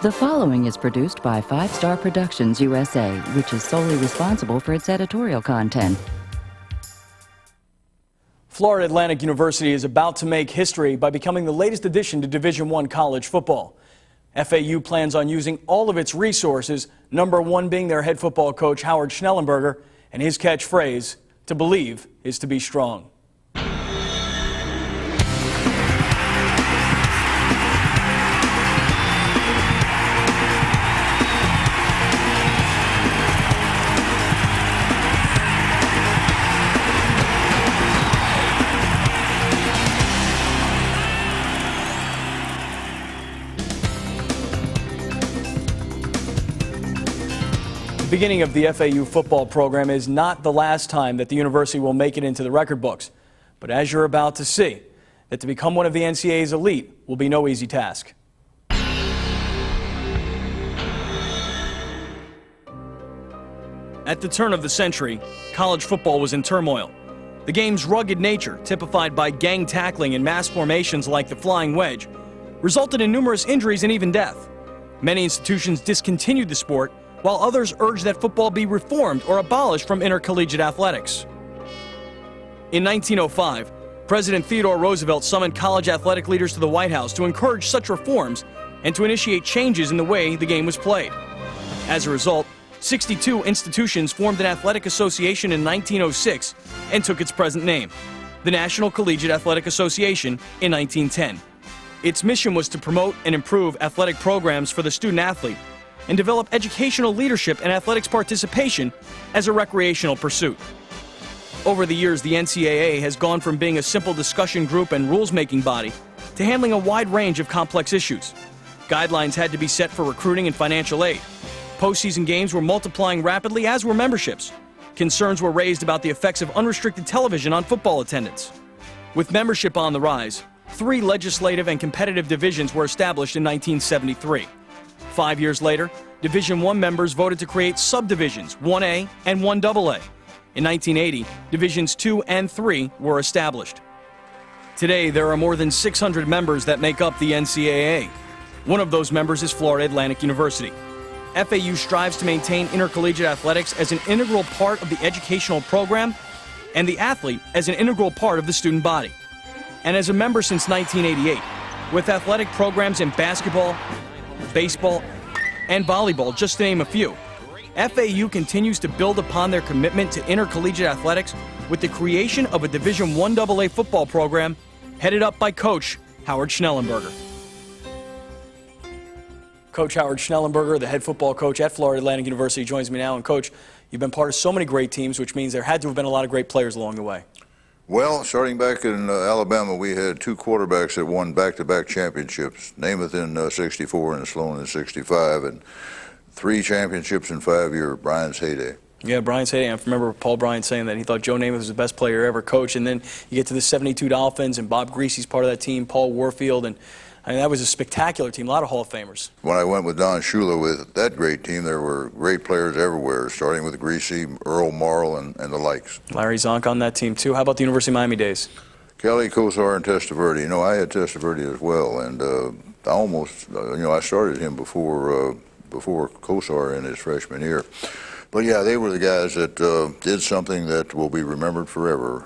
The following is produced by 5 Star Productions USA, which is solely responsible for its editorial content. Florida Atlantic University is about to make history by becoming the latest addition to Division I college football. FAU plans on using all of its resources, number one being their head football coach Howard Schnellenberger, and his catchphrase, "To believe is to be strong." The beginning of the FAU football program is not the last time that the university will make it into the record books. But as you're about to see, that to become one of the NCAA's elite will be no easy task. At the turn of the century, college football was in turmoil. The game's rugged nature, typified by gang tackling and mass formations like the flying wedge, resulted in numerous injuries and even death. Many institutions discontinued the sport, while others urged that football be reformed or abolished from intercollegiate athletics. In 1905, President Theodore Roosevelt summoned college athletic leaders to the White House to encourage such reforms and to initiate changes in the way the game was played. As a result, 62 institutions formed an athletic association in 1906 and took its present name, the National Collegiate Athletic Association, in 1910. Its mission was to promote and improve athletic programs for the student athlete and develop educational leadership and athletics participation as a recreational pursuit. Over the years, the NCAA has gone from being a simple discussion group and rules-making body to handling a wide range of complex issues. Guidelines had to be set for recruiting and financial aid. Postseason games were multiplying rapidly, as were memberships. Concerns were raised about the effects of unrestricted television on football attendance. With membership on the rise, 3 legislative and competitive divisions were established in 1973. 5 years later, Division I members voted to create subdivisions 1A and 1AA. In 1980, Divisions 2 and 3 were established. Today, there are more than 600 members that make up the NCAA. One of those members is Florida Atlantic University. FAU strives to maintain intercollegiate athletics as an integral part of the educational program and the athlete as an integral part of the student body. And as a member since 1988, with athletic programs in basketball, baseball, and volleyball, just to name a few, FAU continues to build upon their commitment to intercollegiate athletics with the creation of a Division I AA football program headed up by Coach Howard Schnellenberger. Coach Howard Schnellenberger, the head football coach at Florida Atlantic University, joins me now. And Coach, you've been part of so many great teams, which means there had to have been a lot of great players along the way. Well, starting back in Alabama, we had 2 quarterbacks that won back-to-back championships, Namath in 64 and Sloan in 65, and 3 championships in 5 years, Bryant's heyday. Yeah, Bryant's heyday. I remember Paul Bryant saying that he thought Joe Namath was the best player ever coached. And then you get to the 72 Dolphins, and Bob Greasy's part of that team, Paul Warfield, and I mean, that was a spectacular team, a lot of Hall of Famers. When I went with Don Shula with that great team, there were great players everywhere, starting with Greasy, Earl Morrill, and the likes. Larry Zonk on that team, too. How about the University of Miami days? Kelly, Kosar, and Testaverde. You know, I had Testaverde as well, and I almost, I started him before Kosar in his freshman year. But, yeah, they were the guys that did something that will be remembered forever,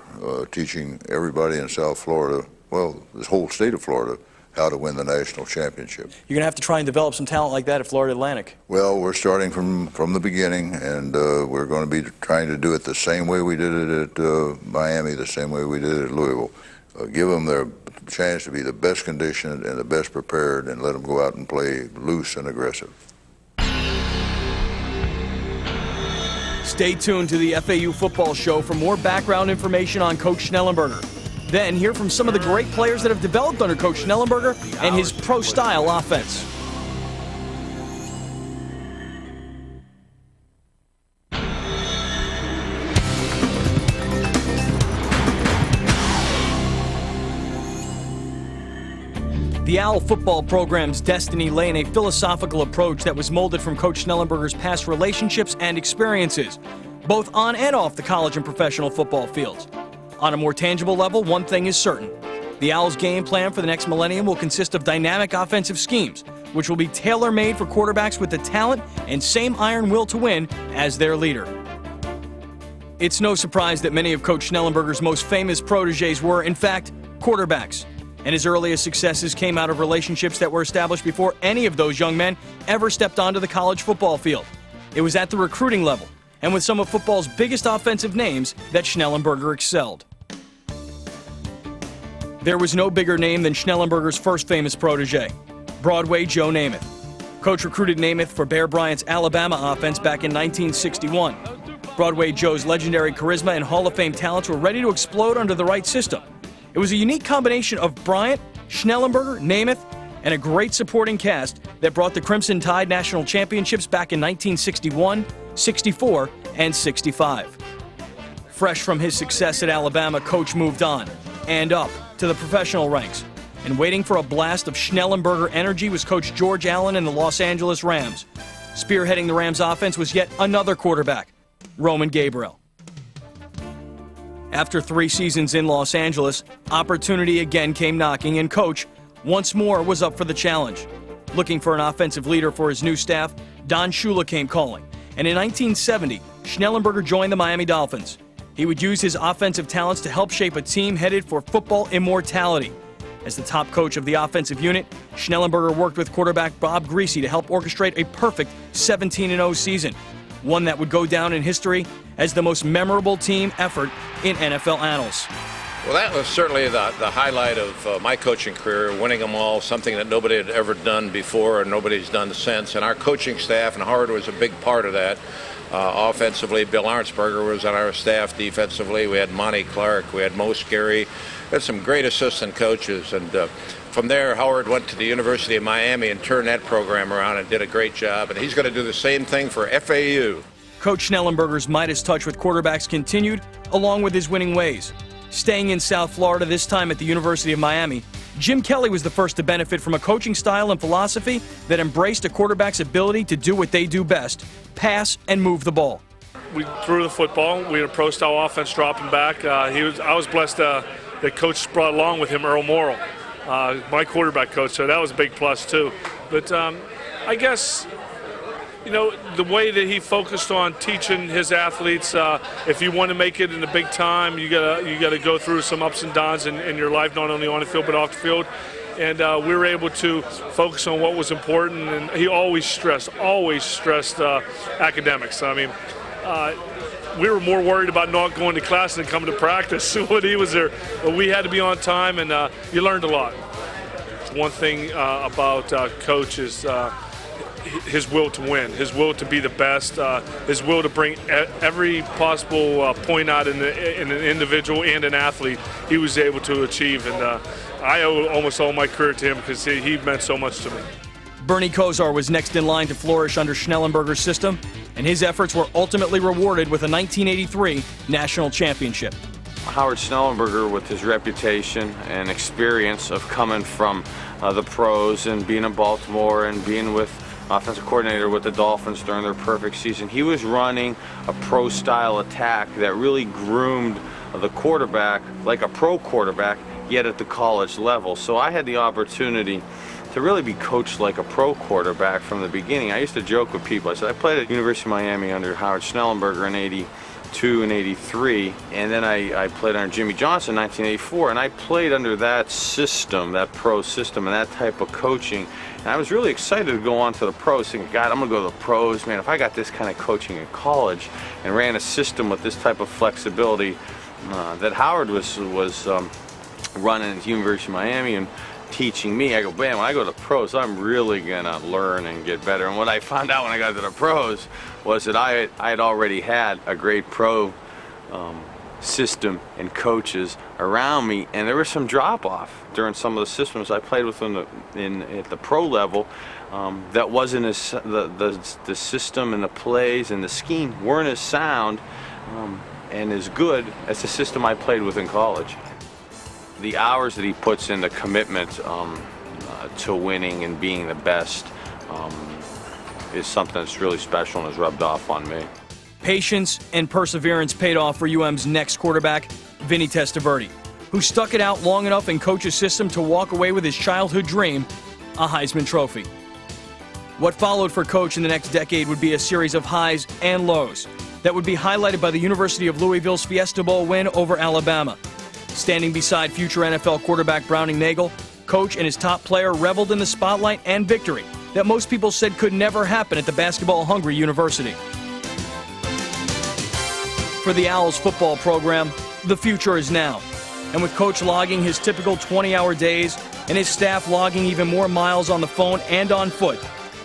teaching everybody in South Florida, well, this whole state of Florida, how to win the national championship. You're going to have to try and develop some talent like that at Florida Atlantic. Well, we're starting from the beginning, and we're going to be trying to do it the same way we did it at Miami, the same way we did it at Louisville. Give them their chance to be the best conditioned and the best prepared, and let them go out and play loose and aggressive. Stay tuned to the FAU Football Show for more background information on Coach Schnellenberger. Then hear from some of the great players that have developed under Coach Schnellenberger and his pro-style offense. The OWL football program's destiny lay in a philosophical approach that was molded from Coach Schnellenberger's past relationships and experiences, both on and off the college and professional football fields. On a more tangible level, one thing is certain. The Owls' game plan for the next millennium will consist of dynamic offensive schemes, which will be tailor-made for quarterbacks with the talent and same iron will to win as their leader. It's no surprise that many of Coach Schnellenberger's most famous protégés were, in fact, quarterbacks. And his earliest successes came out of relationships that were established before any of those young men ever stepped onto the college football field. It was at the recruiting level, and with some of football's biggest offensive names, that Schnellenberger excelled. There was no bigger name than Schnellenberger's first famous protégé, Broadway Joe Namath. Coach recruited Namath for Bear Bryant's Alabama offense back in 1961. Broadway Joe's legendary charisma and Hall of Fame talents were ready to explode under the right system. It was a unique combination of Bryant, Schnellenberger, Namath, and a great supporting cast that brought the Crimson Tide national championships back in 1961, 64, and 65. Fresh from his success at Alabama, Coach moved on and up to the professional ranks. And waiting for a blast of Schnellenberger energy was Coach George Allen and the Los Angeles Rams. Spearheading the Rams offense was yet another quarterback, Roman Gabriel. After 3 seasons in Los Angeles, opportunity again came knocking, and Coach once more was up for the challenge. Looking for an offensive leader for his new staff, Don Shula came calling, and in 1970, Schnellenberger joined the Miami Dolphins. He would use his offensive talents to help shape a team headed for football immortality. As the top coach of the offensive unit, Schnellenberger worked with quarterback Bob Greasy to help orchestrate a perfect 17-0 season, one that would go down in history as the most memorable team effort in NFL annals. Well, that was certainly the highlight of my coaching career, winning them all, something that nobody had ever done before and nobody's done since. And our coaching staff, and Howard was a big part of that. Offensively, Bill Arnsberger was on our staff. Defensively, we had Monty Clark, we had Mo Scary, we had some great assistant coaches. And from there, Howard went to the University of Miami and turned that program around and did a great job. And he's going to do the same thing for FAU. Coach Schnellenberger's Midas touch with quarterbacks continued, along with his winning ways. Staying in South Florida, this time at the University of Miami, Jim Kelly was the first to benefit from a coaching style and philosophy that embraced a quarterback's ability to do what they do best, pass and move the ball. We threw the football. We approached our offense dropping back. I was blessed that Coach brought along with him Earl Morrill, my quarterback coach, so that was a big plus too. But I guess, you know, the way that he focused on teaching his athletes, if you want to make it in the big time, you gotta go through some ups and downs in your life, not only on the field but off the field. And we were able to focus on what was important, and he always stressed academics. I mean, we were more worried about not going to class than coming to practice when he was there. But we had to be on time, and you learned a lot. One thing about Coach is his will to win, his will to be the best, his will to bring every possible point out in an individual and an athlete he was able to achieve. And I owe almost all my career to him because he meant so much to me. Bernie Kosar was next in line to flourish under Schnellenberger's system, and his efforts were ultimately rewarded with a 1983 national championship. Howard Schnellenberger, with his reputation and experience of coming from the pros and being in Baltimore and being with offensive coordinator with the Dolphins during their perfect season, he was running a pro-style attack that really groomed the quarterback like a pro quarterback, yet at the college level. So I had the opportunity to really be coached like a pro quarterback from the beginning. I used to joke with people. I said I played at University of Miami under Howard Schnellenberger in '82 and '83, and then I played under Jimmy Johnson in 1984, and I played under that system, that pro system, and that type of coaching. And I was really excited to go on to the pros, thinking, God, I'm going to go to the pros. Man, if I got this kind of coaching in college and ran a system with this type of flexibility that Howard was running at the University of Miami and teaching me, I go, man, when I go to the pros, I'm really going to learn and get better. And what I found out when I got to the pros was that I had already had a great pro system and coaches around me, and there was some drop-off during some of the systems I played with at the pro level that wasn't as, the system and the plays and the scheme weren't as sound and as good as the system I played with in college. The hours that he puts in, the commitment to winning and being the best is something that's really special and has rubbed off on me. Patience and perseverance paid off for UM's next quarterback, Vinny Testaverde, who stuck it out long enough in Coach's system to walk away with his childhood dream, a Heisman Trophy. What followed for Coach in the next decade would be a series of highs and lows that would be highlighted by the University of Louisville's Fiesta Bowl win over Alabama. Standing beside future NFL quarterback Browning Nagel, Coach and his top player reveled in the spotlight and victory that most people said could never happen at the basketball-hungry university. For the Owls football program, the future is now. And with Coach logging his typical 20-hour days and his staff logging even more miles on the phone and on foot,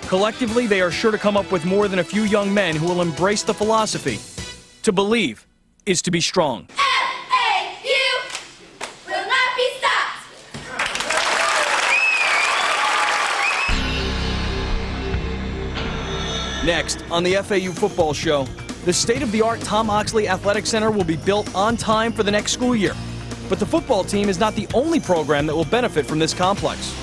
collectively they are sure to come up with more than a few young men who will embrace the philosophy: to believe is to be strong. FAU will not be stopped. Next, on the FAU Football Show, the state-of-the-art Tom Oxley Athletic Center will be built on time for the next school year. But the football team is not the only program that will benefit from this complex.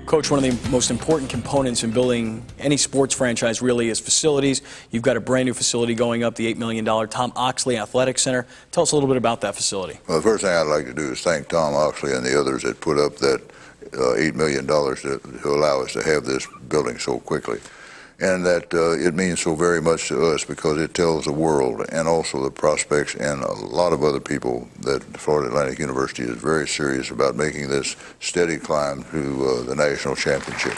Coach, one of the most important components in building any sports franchise really is facilities. You've got a brand new facility going up, the $8 million Tom Oxley Athletic Center. Tell us a little bit about that facility. Well, the first thing I'd like to do is thank Tom Oxley and the others that put up that $8 million to allow us to have this building so quickly. And that it means so very much to us because it tells the world and also the prospects and a lot of other people that Florida Atlantic University is very serious about making this steady climb to the national championship.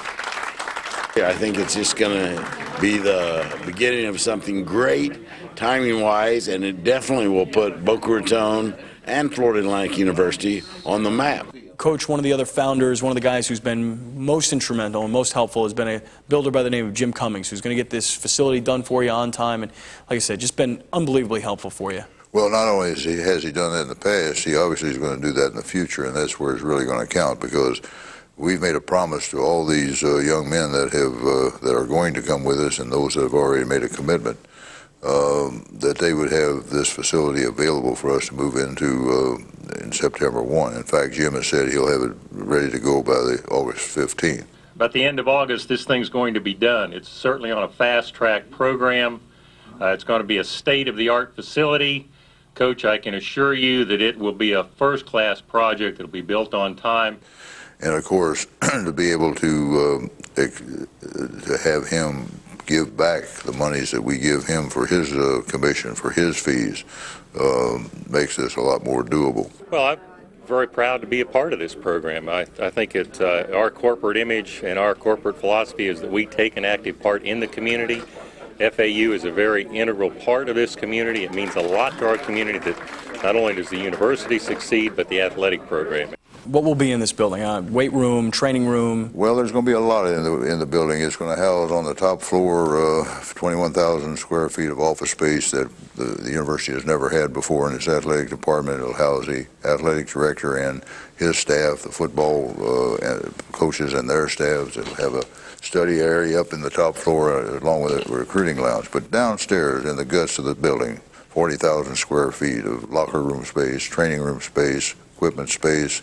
I think it's just going to be the beginning of something great, timing-wise, and it definitely will put Boca Raton and Florida Atlantic University on the map. Coach, one of the other founders, one of the guys who's been most instrumental and most helpful has been a builder by the name of Jim Cummings, who's going to get this facility done for you on time and, like I said, just been unbelievably helpful for you. Well, not only has he done that in the past, he obviously is going to do that in the future, and that's where it's really going to count because we've made a promise to all these young men that are going to come with us and those that have already made a commitment that they would have this facility available for us to move into in September 1. In fact, Jim has said he'll have it ready to go by the August 15th. By the end of August, this thing's going to be done. It's certainly on a fast-track program. It's going to be a state-of-the-art facility. Coach, I can assure you that it will be a first-class project. It'll be built on time. And, of course, to be able to have him give back the monies that we give him for his commission, for his fees, makes this a lot more doable. Well, I'm very proud to be a part of this program. I think it's our corporate image and our corporate philosophy is that we take an active part in the community. FAU is a very integral part of this community. It means a lot to our community that not only does the university succeed, but the athletic program. What will be in this building? Weight room, training room? Well, there's going to be a lot in the building. It's going to house on the top floor 21,000 square feet of office space that the university has never had before in its athletic department. It'll house the athletic director and his staff, the football coaches and their staffs. It'll have a study area up in the top floor along with a recruiting lounge. But downstairs in the guts of the building, 40,000 square feet of locker room space, training room space, equipment space,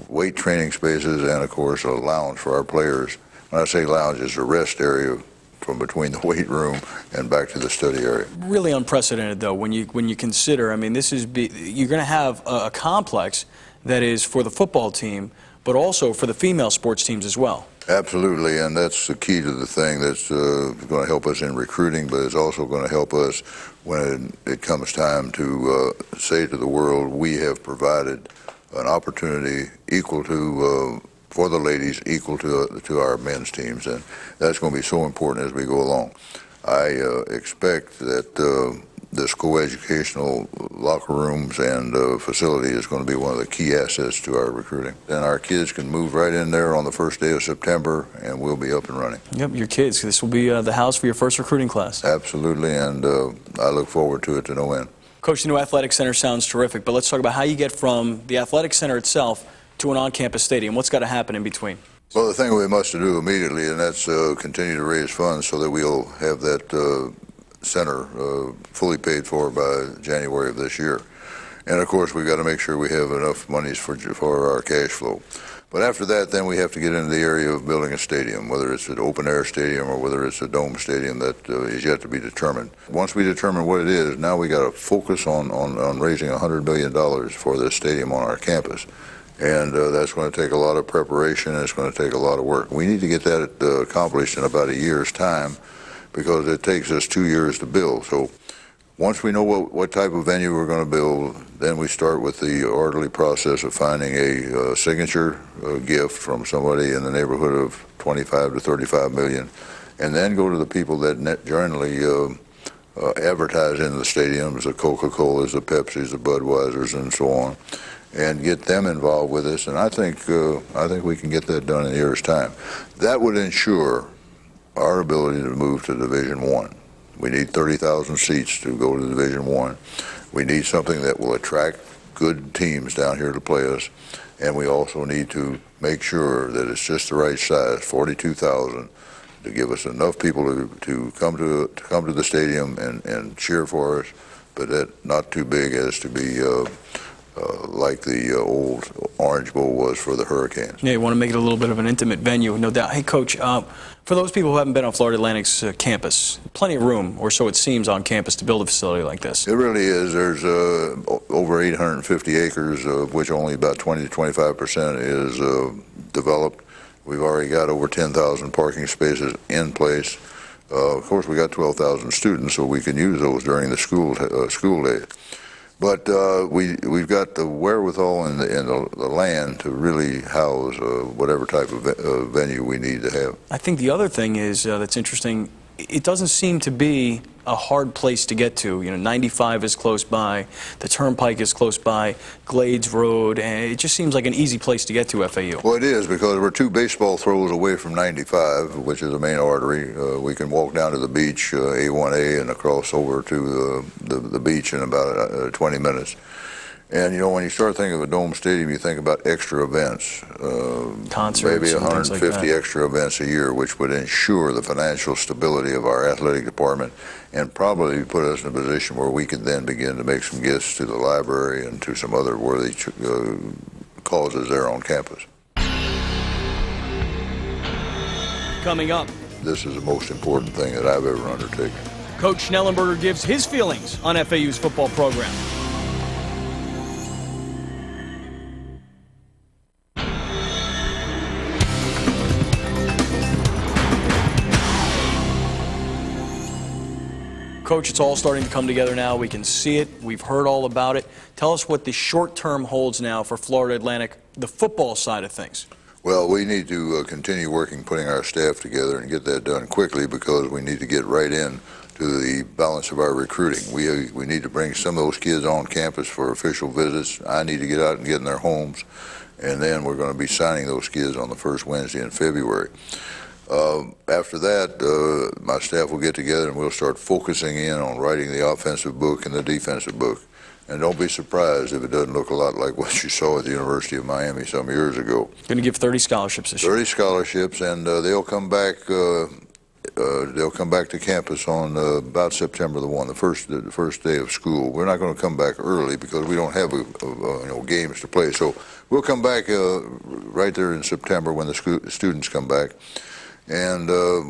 weight training spaces, and of course a lounge for our players. When I say lounge, it's a rest area from between the weight room and back to the study area. Really unprecedented, though, when you consider. I mean, you're going to have a complex that is for the football team, but also for the female sports teams as well. Absolutely, and that's the key to the thing that's going to help us in recruiting, but it's also going to help us when it comes time to say to the world, we have provided an opportunity equal to, for the ladies, equal to our men's teams, and that's going to be so important as we go along. I expect that this coeducational locker rooms and facility is going to be one of the key assets to our recruiting. And our kids can move right in there on the first day of September, and we'll be up and running. Yep, your kids. This will be the house for your first recruiting class. Absolutely, and I look forward to it to no end. Coach, the new athletic center sounds terrific, but let's talk about how you get from the athletic center itself to an on-campus stadium. What's got to happen in between? Well, the thing we must do immediately, and that's continue to raise funds so that we'll have that center fully paid for by January of this year. And of course, we've got to make sure we have enough monies for our cash flow. But after that, then we have to get into the area of building a stadium, whether it's an open-air stadium or whether it's a dome stadium. That is yet to be determined. Once we determine what it is, now we got to focus on raising $100 million for this stadium on our campus. And that's going to take a lot of preparation, and it's going to take a lot of work. We need to get that accomplished in about a year's time, because it takes us 2 years to build. So once we know what type of venue we're going to build, then we start with the orderly process of finding a signature gift from somebody in the neighborhood of 25 to 35 million, and then go to the people that generally advertise in the stadiums, the Coca-Colas, the Pepsis, the Budweisers, and so on, and get them involved with us. And I think we can get that done in a year's time. That would ensure our ability to move to Division I. We need 30,000 seats to go to Division I. We need something that will attract good teams down here to play us, and we also need to make sure that it's just the right size, 42,000, to give us enough people to come to the stadium and cheer for us, but that not too big as to be like the old Orange Bowl was for the Hurricanes. Yeah, you want to make it a little bit of an intimate venue, no doubt. Hey, Coach, for those people who haven't been on Florida Atlantic's campus, plenty of room, or so it seems, on campus to build a facility like this. It really is. There's over 850 acres, of which only about 20 to 25% is developed. We've already got over 10,000 parking spaces in place. Of course, we got 12,000 students, so we can use those during the school day. But we've got the wherewithal and the land to really house whatever type of venue we need to have. I think the other thing is that's interesting, it doesn't seem to be a hard place to get to. You know, 95 is close by, the Turnpike is close by, Glades Road, and it just seems like an easy place to get to, FAU. Well, it is, because we're 2 baseball throws away from 95, which is the main artery. We can walk down to the beach, A1A, and across over to the beach in about 20 minutes. And, you know, when you start thinking of a dome stadium, you think about extra events. Concerts, maybe 150 like extra events a year, which would ensure the financial stability of our athletic department and probably put us in a position where we could then begin to make some gifts to the library and to some other worthy causes there on campus. Coming up, this is the most important thing that I've ever undertaken. Coach Schnellenberger gives his feelings on FAU's football program. Coach, it's all starting to come together now. We can see it. We've heard all about it. Tell us what the short term holds now for Florida Atlantic, the football side of things. Well, we need to continue working, putting our staff together and get that done quickly, because we need to get right in to the balance of our recruiting. We need to bring some of those kids on campus for official visits. I need to get out and get in their homes, and then we're going to be signing those kids on the first Wednesday in February. After that, my staff will get together and we'll start focusing in on writing the offensive book and the defensive book. And don't be surprised if it doesn't look a lot like what you saw at the University of Miami some years ago. Going to give 30 scholarships this year. 30 scholarships, and they'll come back. They'll come back to campus on about September the 1, the first day of school. We're not going to come back early because we don't have games to play. So we'll come back right there in September when the students come back. And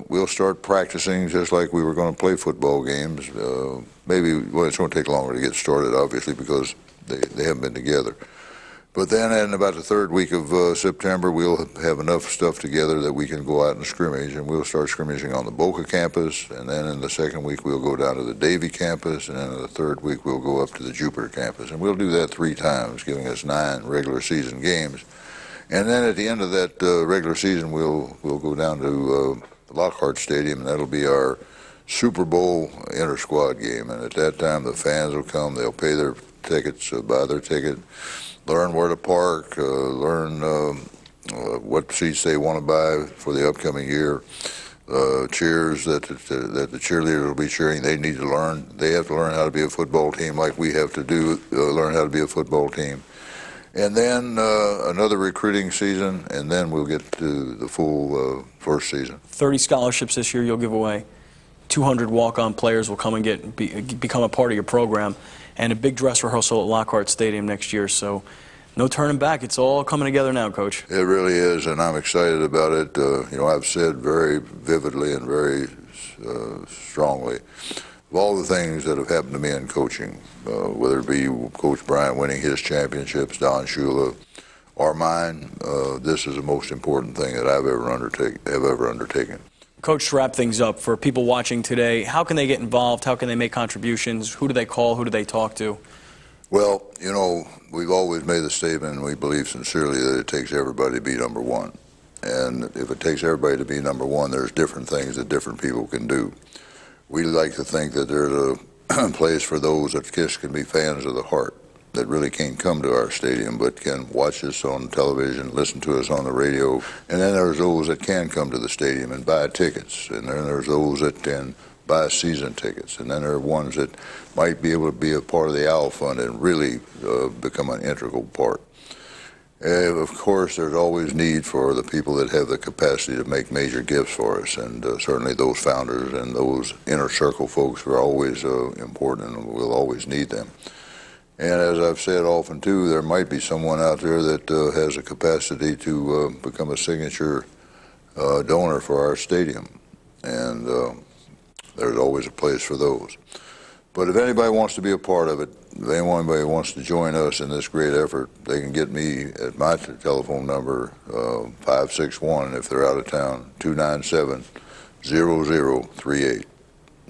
we'll start practicing just like we were going to play football games. Well, it's going to take longer to get started, obviously, because they haven't been together. But then in about the 3rd week of September, we'll have enough stuff together that we can go out and scrimmage, and we'll start scrimmaging on the Boca campus. And then in the 2nd week, we'll go down to the Davie campus, and then in the 3rd week, we'll go up to the Jupiter campus. And we'll do that 3 times, giving us 9 regular season games. And then at the end of that regular season, we'll go down to Lockhart Stadium, and that'll be our Super Bowl inter-squad game. And at that time, the fans will come. They'll pay their tickets, buy their ticket, learn where to park, learn what seats they want to buy for the upcoming year. Cheers that the cheerleaders will be cheering. They need to learn. They have to learn how to be a football team, like we have to learn how to be a football team. And then another recruiting season, and then we'll get to the full first season. 30 scholarships this year you'll give away. 200 walk-on players will come and become a part of your program, and a big dress rehearsal at Lockhart Stadium next year. So No turning back. It's all coming together now, Coach. It really is, and I'm excited about it. You know, I've said very vividly and very strongly of all the things that have happened to me in coaching, whether it be Coach Bryant winning his championships, Don Shula, or mine, this is the most important thing that I've ever undertaken. Coach, to wrap things up, for people watching today, how can they get involved? How can they make contributions? Who do they call? Who do they talk to? Well, you know, we've always made the statement, and we believe sincerely that it takes everybody to be number one. And if it takes everybody to be number one, there's different things that different people can do. We like to think that there's a place for those that just can be fans of the heart, that really can't come to our stadium but can watch us on television, listen to us on the radio. And then there's those that can come to the stadium and buy tickets. And then there's those that can buy season tickets. And then there are ones that might be able to be a part of the Owl Fund and really become an integral part. Of course, there's always need for the people that have the capacity to make major gifts for us, and certainly those founders and those inner circle folks are always important, and we'll always need them. And as I've said often too, there might be someone out there that has a capacity to become a signature donor for our stadium, and there's always a place for those. But if anybody wants to be a part of it, if anybody wants to join us in this great effort, they can get me at my telephone number, 561, if they're out of town, 297-0038.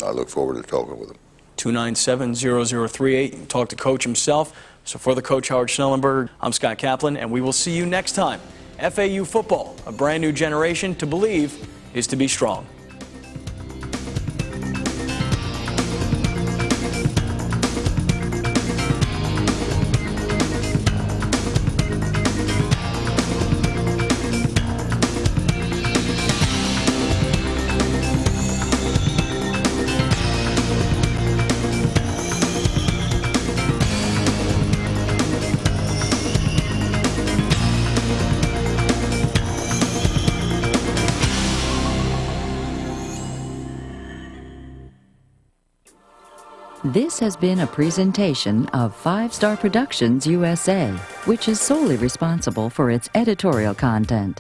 I look forward to talking with them. 297-0038. Talk to Coach himself. So for the coach, Howard Schnellenberger, I'm Scott Kaplan, and we will see you next time. FAU Football, a brand new generation. To believe is to be strong. This has been a presentation of 5 Star Productions USA, which is solely responsible for its editorial content.